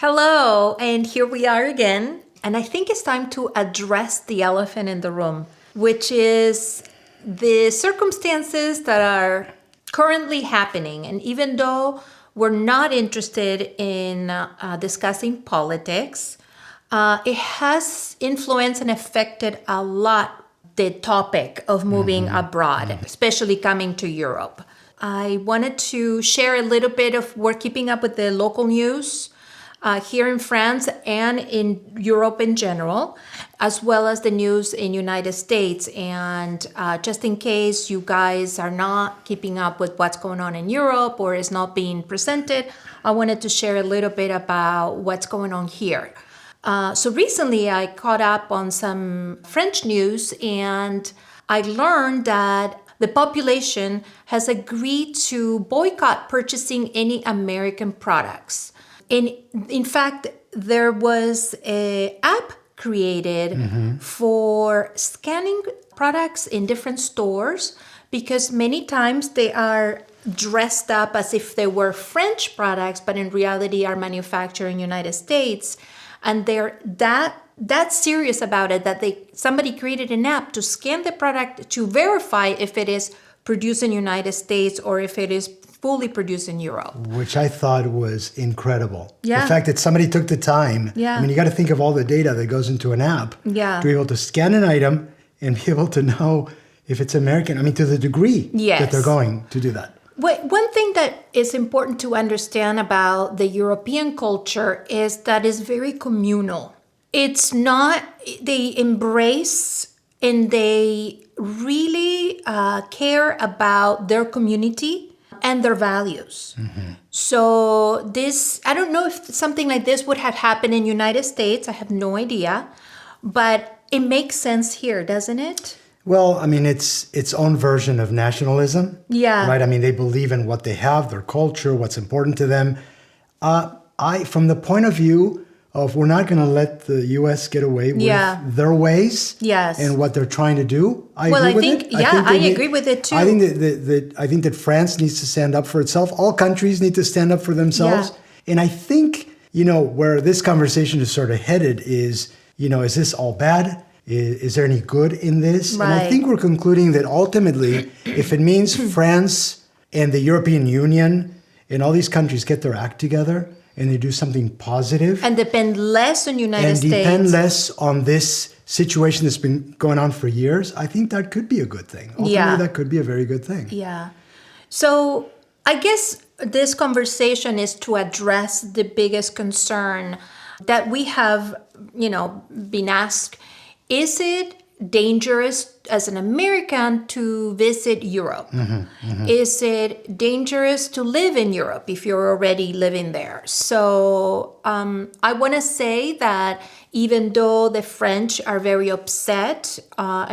Hello, and here we are again. And I think it's time to address the elephant in the room, which is the circumstances that are currently happening. And even though we're not interested in discussing politics, it has influenced and affected a lot the topic of moving abroad, especially coming to Europe. I wanted to share a little bit of we're keeping up with the local news here in France and in Europe in general, as well as the news in United States. And just in case you guys are not keeping up with what's going on in Europe or is not being presented, I wanted to share a little bit about what's going on here. So recently I caught up on some French news and I learned that the population has agreed to boycott purchasing any American products. In fact, there was an app created for scanning products in different stores because many times they are dressed up as if they were French products, but in reality are manufactured in the United States. And they're that serious about it that somebody created an app to scan the product to verify if it is produced in the United States or if it is fully produced in Europe. Which I thought was incredible. Yeah. The fact that somebody took the time. Yeah. I mean, you got to think of all the data that goes into an app. Yeah. To be able to scan an item and be able to know if it's American. I mean, to the degree that they're going to do that. One thing that is important to understand about the European culture is that it's very communal. It's not, they embrace and they really care about their community and their values. So I don't know if something like this would have happened in the United States. I have no idea. But it makes sense here, doesn't it? Well, I mean, it's its own version of nationalism. Yeah. Right? I mean, they believe in what they have, their culture, what's important to them. From the point of view of we're not going to let the U.S. get away with their ways and what they're trying to do. I agree with it too. I think that France needs to stand up for itself. All countries need to stand up for themselves. Yeah. And I think, where this conversation is sort of headed is, is this all bad? Is there any good in this? Right. And I think we're concluding that ultimately, if it means France and the European Union and all these countries get their act together and they do something positive. And depend less on United States. And depend less on this situation that's been going on for years, I think that could be a good thing. Ultimately, that could be a very good thing. Yeah. So I guess this conversation is to address the biggest concern that we have, been asked. Is it dangerous as an American to visit Europe? Is it dangerous to live in Europe if you're already living there? So I want to say that even though the French are very upset,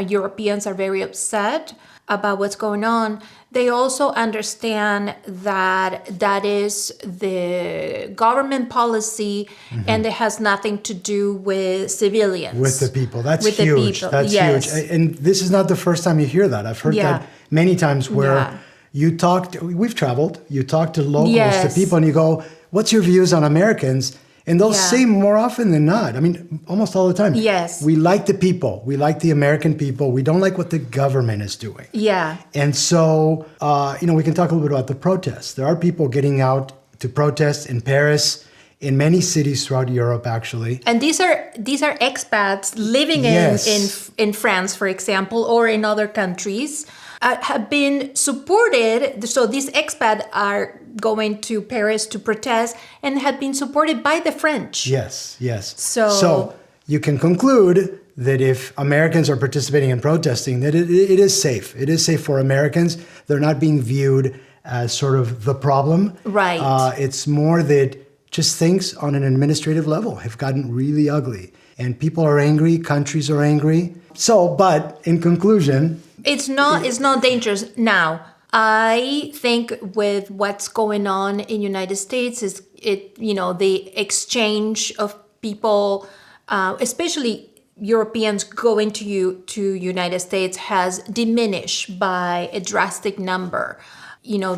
Europeans are very upset about what's going on, they also understand that is the government policy and it has nothing to do with civilians. With the people. That's huge. That's huge. And this is not the first time you hear that. I've heard that many times where we've traveled, you talk to locals, to people, and you go, what's your views on Americans? And they'll say more often than not, I mean, almost all the time, we like the people. We like the American people. We don't like what the government is doing. Yeah. And so, we can talk a little bit about the protests. There are people getting out to protest in Paris, in many cities throughout Europe, actually. And these are expats living in France, for example, or in other countries. Have been supported, so these expats are going to Paris to protest and have been supported by the French. Yes. So you can conclude that if Americans are participating in protesting, that it is safe. It is safe for Americans. They're not being viewed as sort of the problem. Right. It's more that just things on an administrative level have gotten really ugly. And people are angry, countries are angry. So, but in conclusion, it's not dangerous. Now, I think with what's going on in United States is the exchange of people, especially Europeans going to United States has diminished by a drastic number.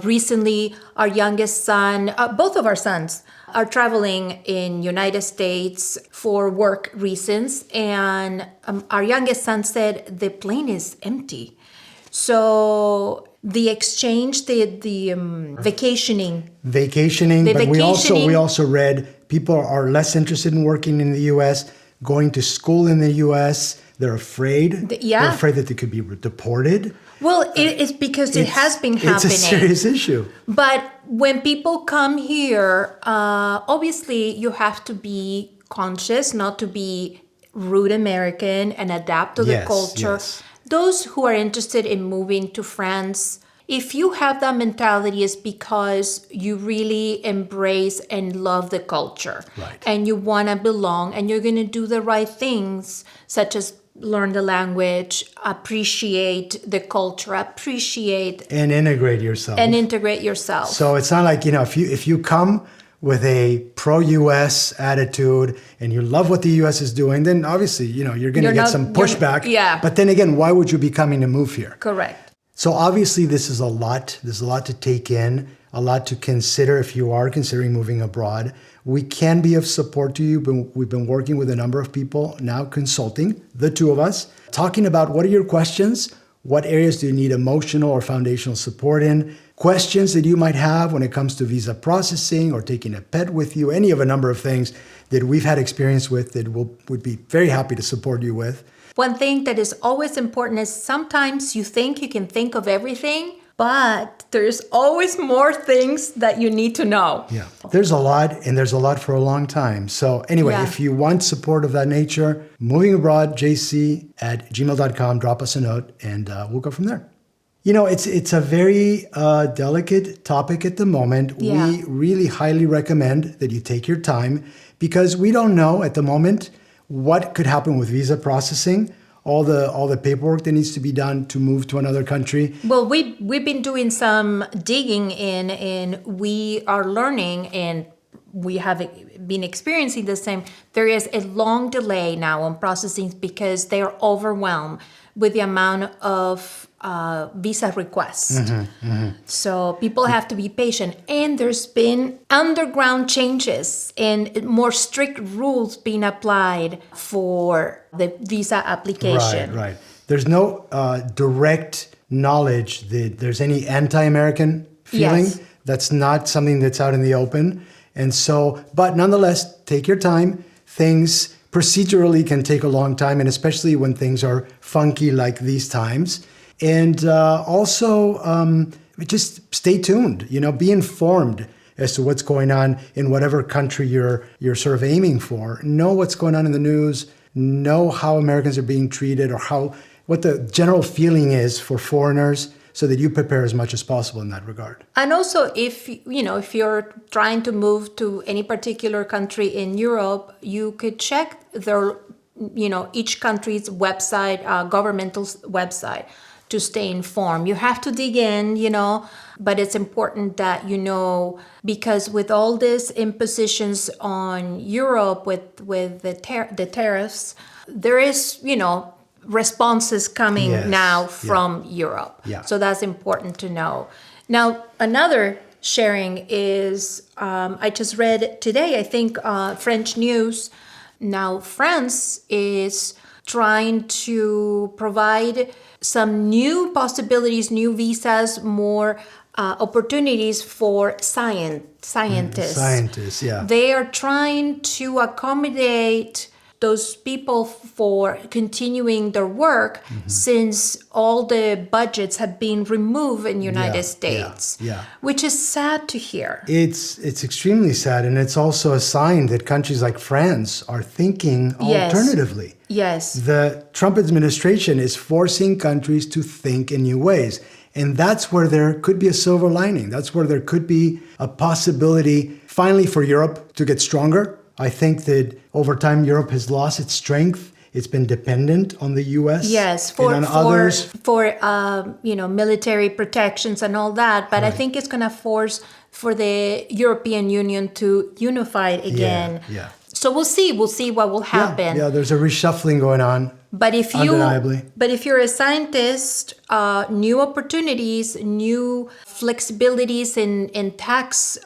recently our youngest son, both of our sons, are traveling in United States for work reasons, and our youngest son said the plane is empty. So the exchange, the vacationing, but we also read people are less interested in working in the U.S., going to school in the U.S. They're afraid. They're afraid that they could be deported. Well, it's because it has been happening. It's a serious issue. But when people come here, obviously you have to be conscious not to be rude American and adapt to the culture. Yes. Those who are interested in moving to France, if you have that mentality, it's because you really embrace and love the culture. Right. And you want to belong, and you're going to do the right things, such as learn the language, appreciate the culture, and integrate yourself. So it's not like, if you come with a pro-US attitude and you love what the US is doing, then obviously, you're going to get some pushback. But then again, why would you be coming to move here? Correct. So obviously this is a lot. There's a lot to take in, a lot to consider if you are considering moving abroad. We can be of support to you. We've been working with a number of people now, consulting, the two of us, talking about what are your questions, what areas do you need emotional or foundational support in, questions that you might have when it comes to visa processing or taking a pet with you, any of a number of things that we've had experience with that would be very happy to support you with. One thing that is always important is sometimes you think you can think of everything, but there's always more things that you need to know. Yeah, there's a lot, and there's a lot for a long time. So anyway, if you want support of that nature, movingabroadjc@gmail.com, drop us a note, and we'll go from there. It's a very delicate topic at the moment. Yeah. We really highly recommend that you take your time, because we don't know at the moment what could happen with visa processing, all the paperwork that needs to be done to move to another country. Well, we've been doing some digging in, and we are learning, and we have been experiencing the same. There is a long delay now on processing because they are overwhelmed with the amount of visa requests. So people have to be patient. And there's been underground changes and more strict rules being applied for the visa application. Right. There's no direct knowledge that there's any anti-American feeling. Yes. That's not something that's out in the open. And so, but nonetheless, take your time. Things procedurally can take a long time, and especially when things are funky like these times. And also, just stay tuned. Be informed as to what's going on in whatever country you're sort of aiming for. Know what's going on in the news. Know how Americans are being treated, or what the general feeling is for foreigners, so that you prepare as much as possible in that regard. And also, if you're trying to move to any particular country in Europe, you could check their, each country's website, governmental website, to stay informed. You have to dig in, but it's important that because with all these impositions on Europe with the tariffs, there is, responses coming now from Europe. Yeah. So that's important to know. Now, another sharing is, I just read today, I think, French news. Now, France is trying to provide some new possibilities, new visas, more opportunities for scientists. Scientists, yeah. They are trying to accommodate those people for continuing their work, since all the budgets have been removed in the United States, which is sad to hear. It's extremely sad, and it's also a sign that countries like France are thinking alternatively. Yes. The Trump administration is forcing countries to think in new ways. And that's where there could be a silver lining. That's where there could be a possibility finally for Europe to get stronger. I think that over time, Europe has lost its strength. It's been dependent on the U.S. Yes, for military protections and all that. But I think it's going to force for the European Union to unify again. Yeah. So we'll see what will happen. Yeah, there's a reshuffling going on. But if undeniably. you're a scientist, new opportunities, new flexibilities in tax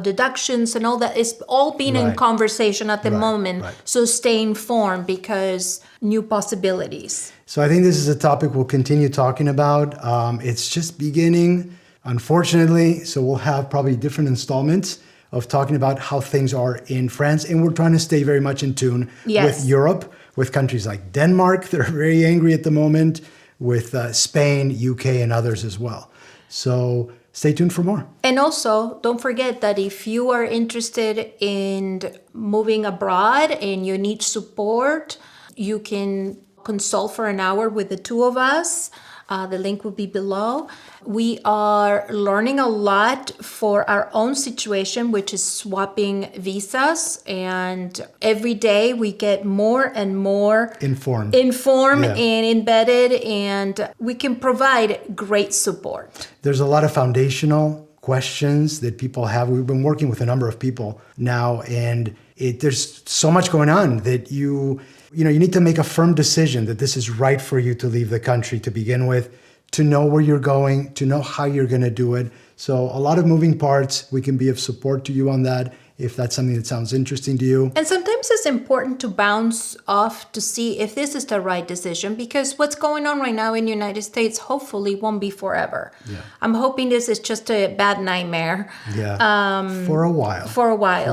deductions and all that is all being in conversation at the moment. Right. So stay informed because new possibilities. So I think this is a topic we'll continue talking about. It's just beginning, unfortunately. So we'll have probably different installments of talking about how things are in France. And we're trying to stay very much in tune with Europe, with countries like Denmark that are very angry at the moment, with Spain, UK, and others as well. So stay tuned for more. And also, don't forget that if you are interested in moving abroad and you need support, you can consult for an hour with the two of us. The link will be below. We are learning a lot for our own situation, which is swapping visas. And every day we get more and more informed and embedded, and we can provide great support. There's a lot of foundational questions that people have. We've been working with a number of people now, and there's so much going on that you need to make a firm decision that this is right for you to leave the country to begin with, to know where you're going, to know how you're going to do it. So a lot of moving parts. We can be of support to you on that if that's something that sounds interesting to you. And sometimes it's important to bounce off to see if this is the right decision, because what's going on right now in the United States hopefully won't be forever. Yeah. I'm hoping this is just a bad nightmare. Yeah. For a while.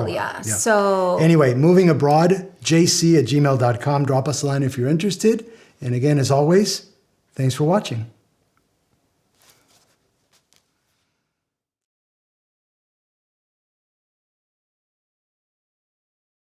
Yeah. So anyway, movingabroadjc@gmail.com. Drop us a line if you're interested. And again, as always, thanks for watching.